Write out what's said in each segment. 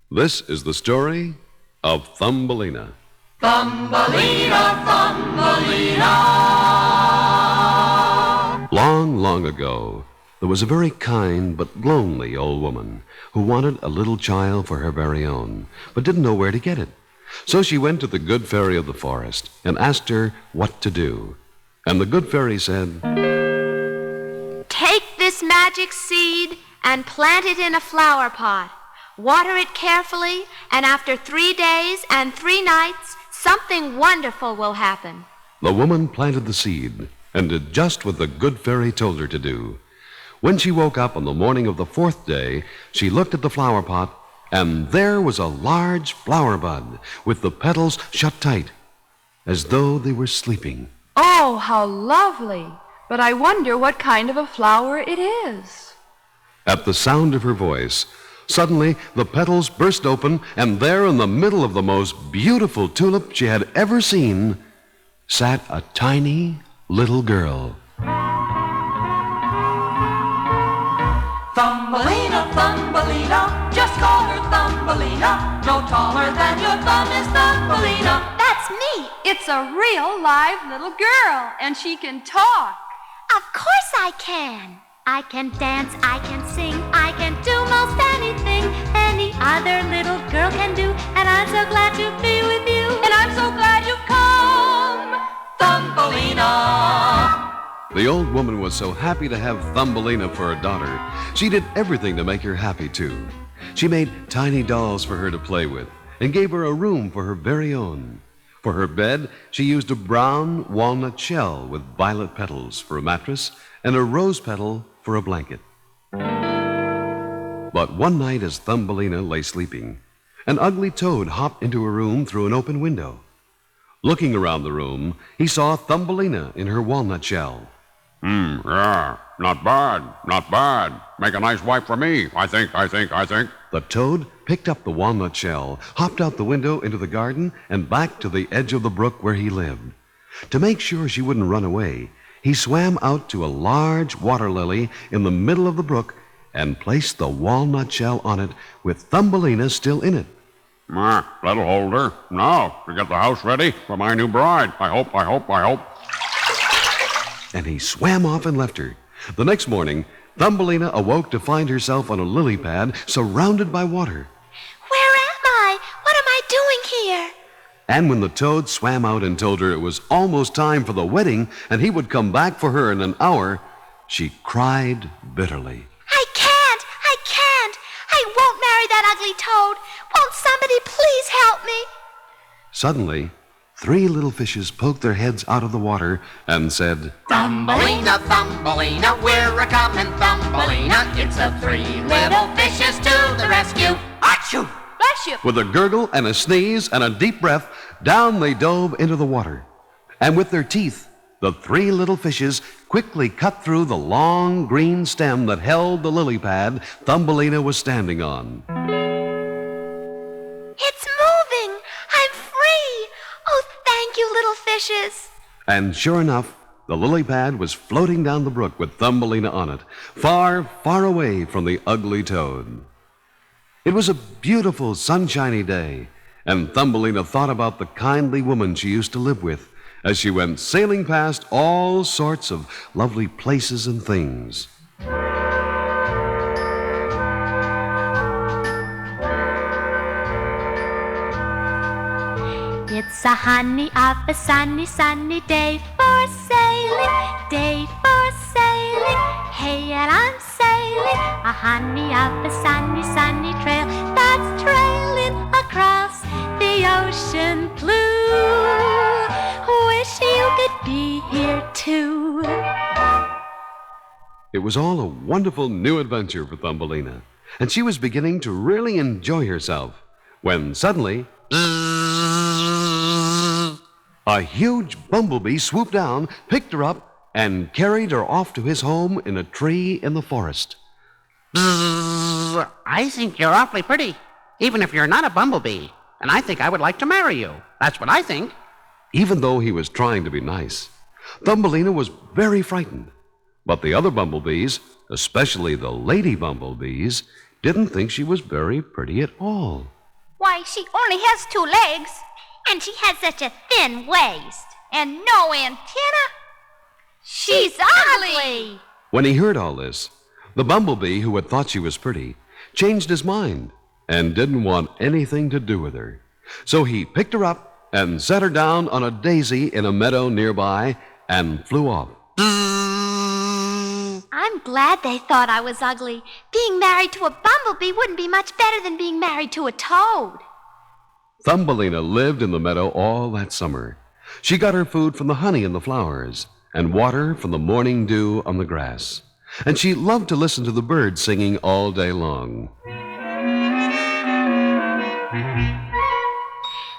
This is the story of Thumbelina. Thumbelina, Thumbelina. Long, long ago, there was a very kind but lonely old woman who wanted a little child for her very own, but didn't know where to get it. So she went to the good fairy of the forest and asked her what to do. And the good fairy said, "Take this magic seed and plant it in a flower pot. Water it carefully, and after 3 days and 3 nights, something wonderful will happen." The woman planted the seed and did just what the good fairy told her to do. When she woke up on the morning of the 4th day, she looked at the flower pot, and there was a large flower bud with the petals shut tight, as though they were sleeping. Oh, how lovely! But I wonder what kind of a flower it is. At the sound of her voice, suddenly the petals burst open, and there in the middle of the most beautiful tulip she had ever seen sat a tiny little girl. Thumbelina, Thumbelina, just call her Thumbelina. No taller than your thumb is Thumbelina. That's me. It's a real live little girl, and she can talk. Of course I can. I can dance, I can sing, I can do most anything any other little girl can do. And I'm so glad to be with you. And I'm so glad you've come. Thumbelina. The old woman was so happy to have Thumbelina for a daughter. She did everything to make her happy, too. She made tiny dolls for her to play with and gave her a room for her very own. For her bed, she used a brown walnut shell with violet petals for a mattress and a rose petal for a blanket. But one night as Thumbelina lay sleeping, an ugly toad hopped into her room through an open window. Looking around the room, he saw Thumbelina in her walnut shell. Yeah, not bad, not bad. Make a nice wife for me, I think. The toad picked up the walnut shell, hopped out the window into the garden, and back to the edge of the brook where he lived. To make sure she wouldn't run away, he swam out to a large water lily in the middle of the brook and placed the walnut shell on it with Thumbelina still in it. That'll hold her. Now, to get the house ready for my new bride. I hope. And he swam off and left her. The next morning, Thumbelina awoke to find herself on a lily pad surrounded by water. Where am I? What am I doing here? And when the toad swam out and told her it was almost time for the wedding and he would come back for her in an hour, she cried bitterly. I can't. I won't marry that ugly toad. Won't somebody please help me? Suddenly, 3 little fishes poked their heads out of the water and said, Thumbelina, Thumbelina, we're a-comin' Thumbelina. It's the 3 little fishes to the rescue. Achoo! Bless you. With a gurgle and a sneeze and a deep breath, down they dove into the water. And with their teeth, the 3 little fishes quickly cut through the long green stem that held the lily pad Thumbelina was standing on. It's moving. I'm free. Oh, thank you, little fishes. And sure enough, the lily pad was floating down the brook with Thumbelina on it, far, far away from the ugly toad. It was a beautiful, sunshiny day, and Thumbelina thought about the kindly woman she used to live with as she went sailing past all sorts of lovely places and things. It's a honey of a sunny, sunny day for sailing, Hey, and I'm sailing a honey of a sunny, sunny trail that's trailing across the ocean blue. Wish you could be here too. It was all a wonderful new adventure for Thumbelina, and she was beginning to really enjoy herself when suddenly a huge bumblebee swooped down, picked her up, and carried her off to his home in a tree in the forest. I think you're awfully pretty, even if you're not a bumblebee. And I think I would like to marry you. That's what I think. Even though he was trying to be nice, Thumbelina was very frightened. But the other bumblebees, especially the lady bumblebees, didn't think she was very pretty at all. Why, she only has 2 legs. And she has such a thin waist. And no antenna. She's ugly! When he heard all this, the bumblebee, who had thought she was pretty, changed his mind and didn't want anything to do with her. So he picked her up and set her down on a daisy in a meadow nearby and flew off. I'm glad they thought I was ugly. Being married to a bumblebee wouldn't be much better than being married to a toad. Thumbelina lived in the meadow all that summer. She got her food from the honey in the flowers and water from the morning dew on the grass. And she loved to listen to the birds singing all day long.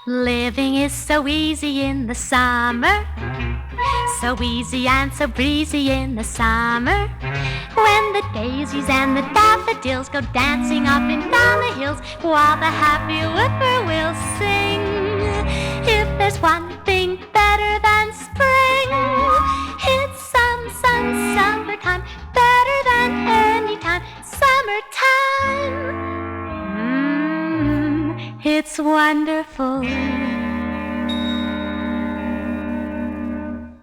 Living is so easy in the summer, so easy and so breezy in the summer, when the daisies and the daffodils go dancing up and down the hills, while the happy whippoorwills sing. If there's one thing better than spring, it's summertime, better than any time, summertime. It's wonderful.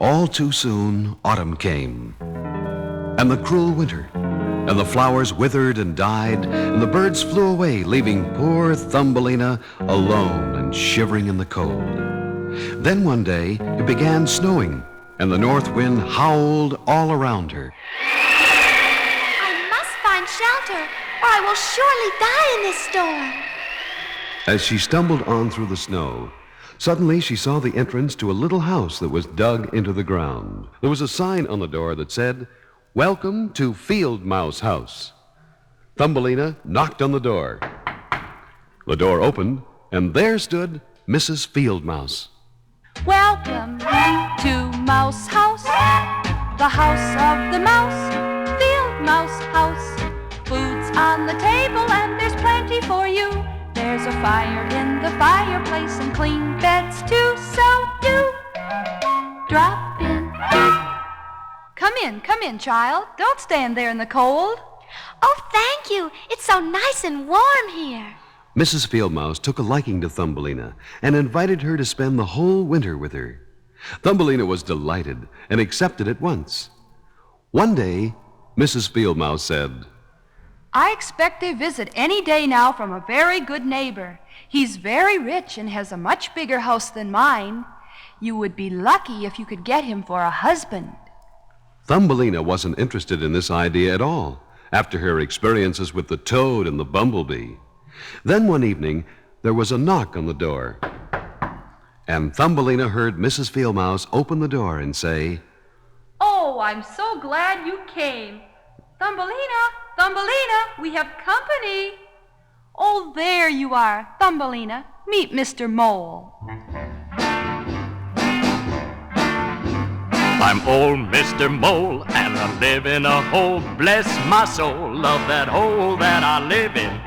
All too soon, autumn came, and the cruel winter, and the flowers withered and died, and the birds flew away, leaving poor Thumbelina alone and shivering in the cold. Then one day, it began snowing, and the north wind howled all around her. I must find shelter, or I will surely die in this storm. As she stumbled on through the snow, suddenly she saw the entrance to a little house that was dug into the ground. There was a sign on the door that said, "Welcome to Field Mouse House." Thumbelina knocked on the door. The door opened, and there stood Mrs. Field Mouse. Welcome to Mouse House, the house of the mouse, Field Mouse House. Food's on the table and there's plenty for you. There's a fire in the fireplace and clean beds too, so do drop in. Come in, child. Don't stand there in the cold. Oh, thank you. It's so nice and warm here. Mrs. Field Mouse took a liking to Thumbelina and invited her to spend the whole winter with her. Thumbelina was delighted and accepted at once. One day, Mrs. Field Mouse said, I expect a visit any day now from a very good neighbor. He's very rich and has a much bigger house than mine. You would be lucky if you could get him for a husband. Thumbelina wasn't interested in this idea at all after her experiences with the toad and the bumblebee. Then one evening, there was a knock on the door, and Thumbelina heard Mrs. Field Mouse open the door and say, Oh, I'm so glad you came. Thumbelina, we have company. Oh, there you are, Thumbelina. Meet Mr. Mole. I'm old Mr. Mole, and I live in a hole. Bless my soul, love that hole that I live in.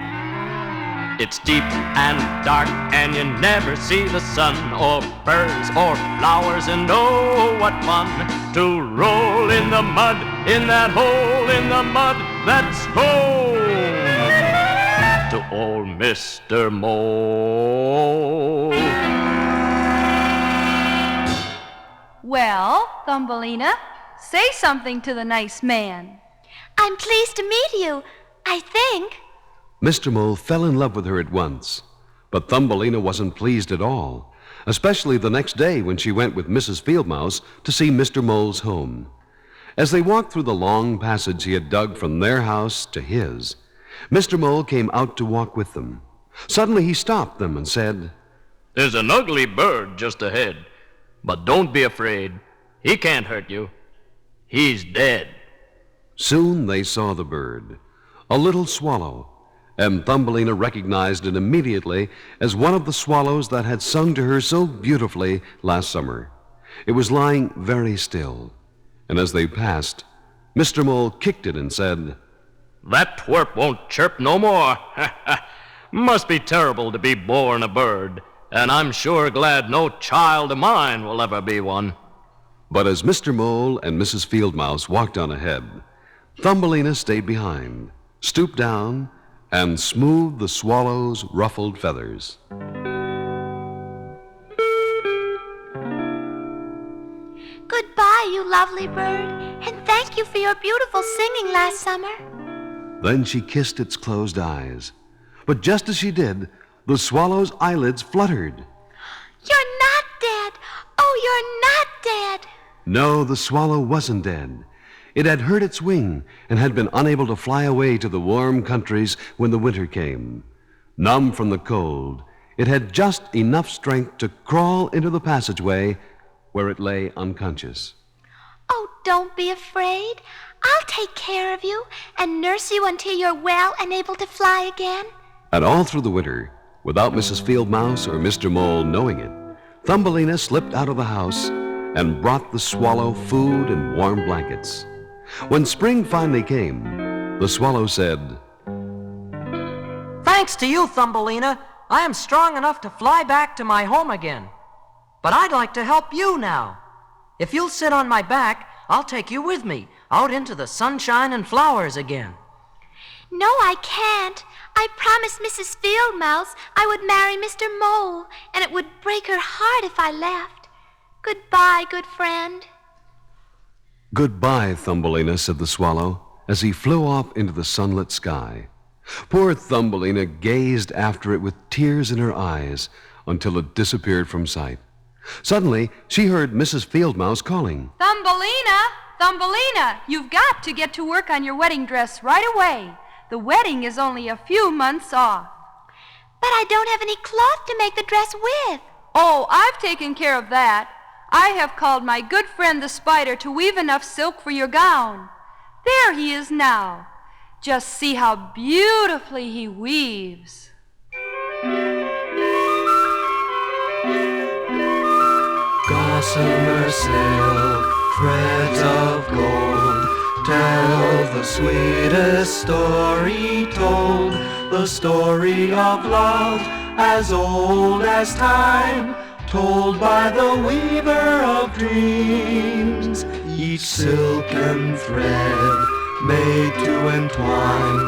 It's deep and dark, and you never see the sun, or birds, or flowers, and oh, what fun to roll in the mud, in that hole in the mud. That's home to old Mr. Mole. Well, Thumbelina, say something to the nice man. I'm pleased to meet you, I think. Mr. Mole fell in love with her at once, but Thumbelina wasn't pleased at all, especially the next day when she went with Mrs. Field Mouse to see Mr. Mole's home. As they walked through the long passage he had dug from their house to his, Mr. Mole came out to walk with them. Suddenly he stopped them and said, There's an ugly bird just ahead, but don't be afraid. He can't hurt you. He's dead. Soon they saw the bird, a little swallow, and Thumbelina recognized it immediately as one of the swallows that had sung to her so beautifully last summer. It was lying very still, and as they passed, Mr. Mole kicked it and said, That twerp won't chirp no more. Must be terrible to be born a bird, and I'm sure glad no child of mine will ever be one. But as Mr. Mole and Mrs. Field Mouse walked on ahead, Thumbelina stayed behind, stooped down, and smoothed the swallow's ruffled feathers. Goodbye, you lovely bird, and thank you for your beautiful singing last summer. Then she kissed its closed eyes. But just as she did, the swallow's eyelids fluttered. You're not dead! Oh, you're not dead! No, the swallow wasn't dead. It had hurt its wing and had been unable to fly away to the warm countries when the winter came. Numb from the cold, it had just enough strength to crawl into the passageway where it lay unconscious. Oh, don't be afraid. I'll take care of you and nurse you until you're well and able to fly again. And all through the winter, without Mrs. Field Mouse or Mr. Mole knowing it, Thumbelina slipped out of the house and brought the swallow food and warm blankets. When spring finally came, the swallow said, "Thanks to you, Thumbelina, I am strong enough to fly back to my home again. But I'd like to help you now. If you'll sit on my back, I'll take you with me out into the sunshine and flowers again." No, I can't. I promised Mrs. Field Mouse I would marry Mr. Mole, and it would break her heart if I left. Goodbye, good friend. "Goodbye, Thumbelina," said the swallow, as he flew off into the sunlit sky. Poor Thumbelina gazed after it with tears in her eyes until it disappeared from sight. Suddenly, she heard Mrs. Field Mouse calling. Thumbelina! Thumbelina! You've got to get to work on your wedding dress right away. The wedding is only a few months off. But I don't have any cloth to make the dress with. Oh, I've taken care of that. I have called my good friend the spider to weave enough silk for your gown. There he is now. Just see how beautifully he weaves. Gossamer silk, threads of gold, tell the sweetest story told, the story of love as old as time, told by the weaver of dreams. Each silken thread made to entwine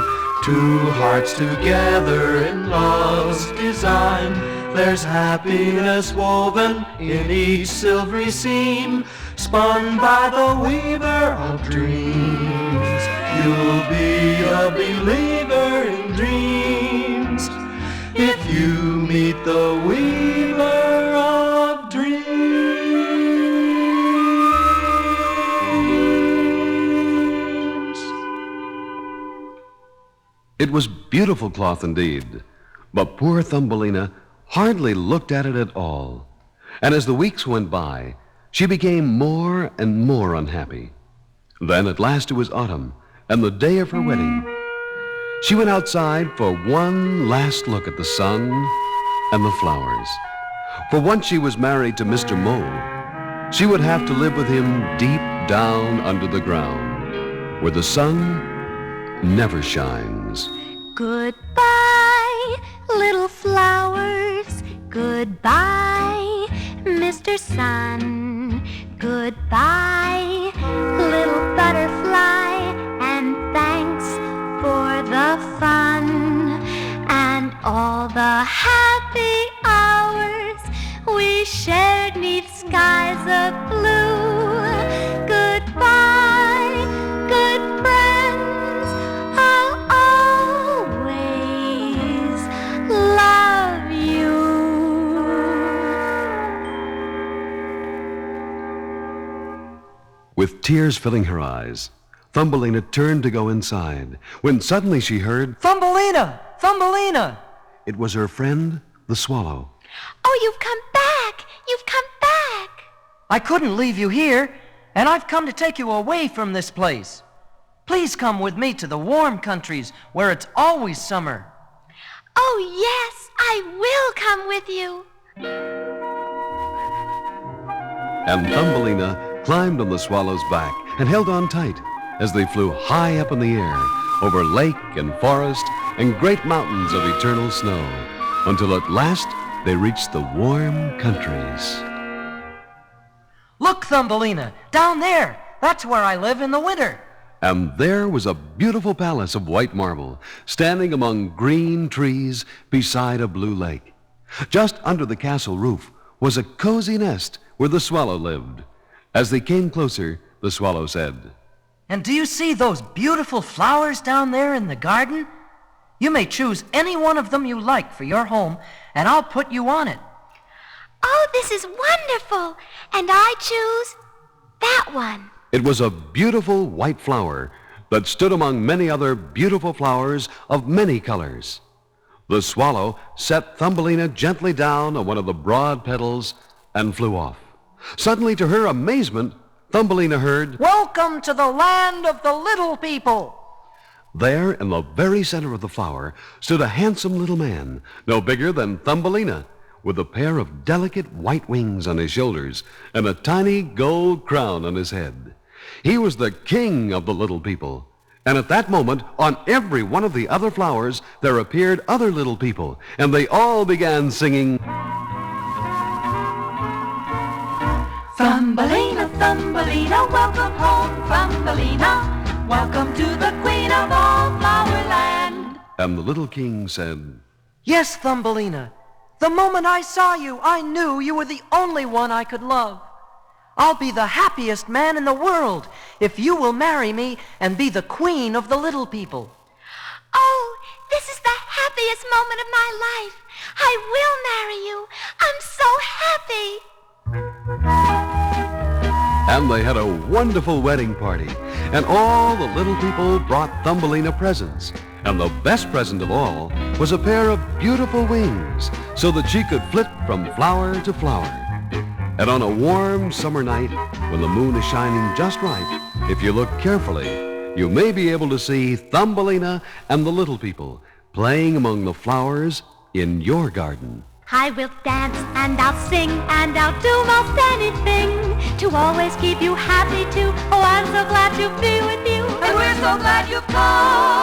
two hearts together in love's design. There's happiness woven in each silvery seam, spun by the weaver of dreams. You'll be a believer in dreams if you meet the weaver of dreams. It was beautiful cloth indeed, but poor Thumbelina hardly looked at it at all. And as the weeks went by, she became more and more unhappy. Then at last it was autumn, and the day of her wedding. She went outside for one last look at the sun and the flowers. For once she was married to Mr. Mole, she would have to live with him deep down under the ground, where the sun never shines. Goodbye, little flowers. Goodbye, Mr. Sun. Goodbye, little butterfly. And thanks for the fun and all the happy hours we shared 'neath skies of blue. Goodbye, good friends. I'll always love you. With tears filling her eyes, Thumbelina turned to go inside, when suddenly she heard, Thumbelina! Thumbelina! it was her friend, the swallow. Oh, you've come back! You've come back! I couldn't leave you here, and I've come to take you away from this place. Please come with me to the warm countries where it's always summer. Oh, yes, I will come with you. And Thumbelina climbed on the swallow's back and held on tight as they flew high up in the air over lake and forest and great mountains of eternal snow, until at last they reached the warm countries. Look, Thumbelina, down there. That's where I live in the winter. And there was a beautiful palace of white marble, standing among green trees beside a blue lake. Just under the castle roof was a cozy nest where the swallow lived. As they came closer, the swallow said, "And do you see those beautiful flowers down there in the garden? You may choose any one of them you like for your home, and I'll put you on it." Oh, this is wonderful. And I choose that one. It was a beautiful white flower that stood among many other beautiful flowers of many colors. The swallow set Thumbelina gently down on one of the broad petals and flew off. Suddenly, to her amazement, Thumbelina heard, "Welcome to the land of the little people." There, in the very center of the flower, stood a handsome little man, no bigger than Thumbelina, with a pair of delicate white wings on his shoulders and a tiny gold crown on his head. He was the king of the little people. And at that moment, on every one of the other flowers, there appeared other little people, and they all began singing, Thumbelina, Thumbelina, welcome home, Thumbelina. Welcome to the queen of all Flowerland. And the little king said, "Yes, Thumbelina. The moment I saw you, I knew you were the only one I could love. I'll be the happiest man in the world if you will marry me and be the queen of the little people." Oh, this is the happiest moment of my life. I will marry you. I'm so happy. And they had a wonderful wedding party, and all the little people brought Thumbelina presents. And the best present of all was a pair of beautiful wings, so that she could flit from flower to flower. And on a warm summer night, when the moon is shining just right, if you look carefully, you may be able to see Thumbelina and the little people playing among the flowers in your garden. I will dance and I'll sing and I'll do most anything to always keep you happy too. Oh, I'm so glad to be with you. And we're so glad you've come.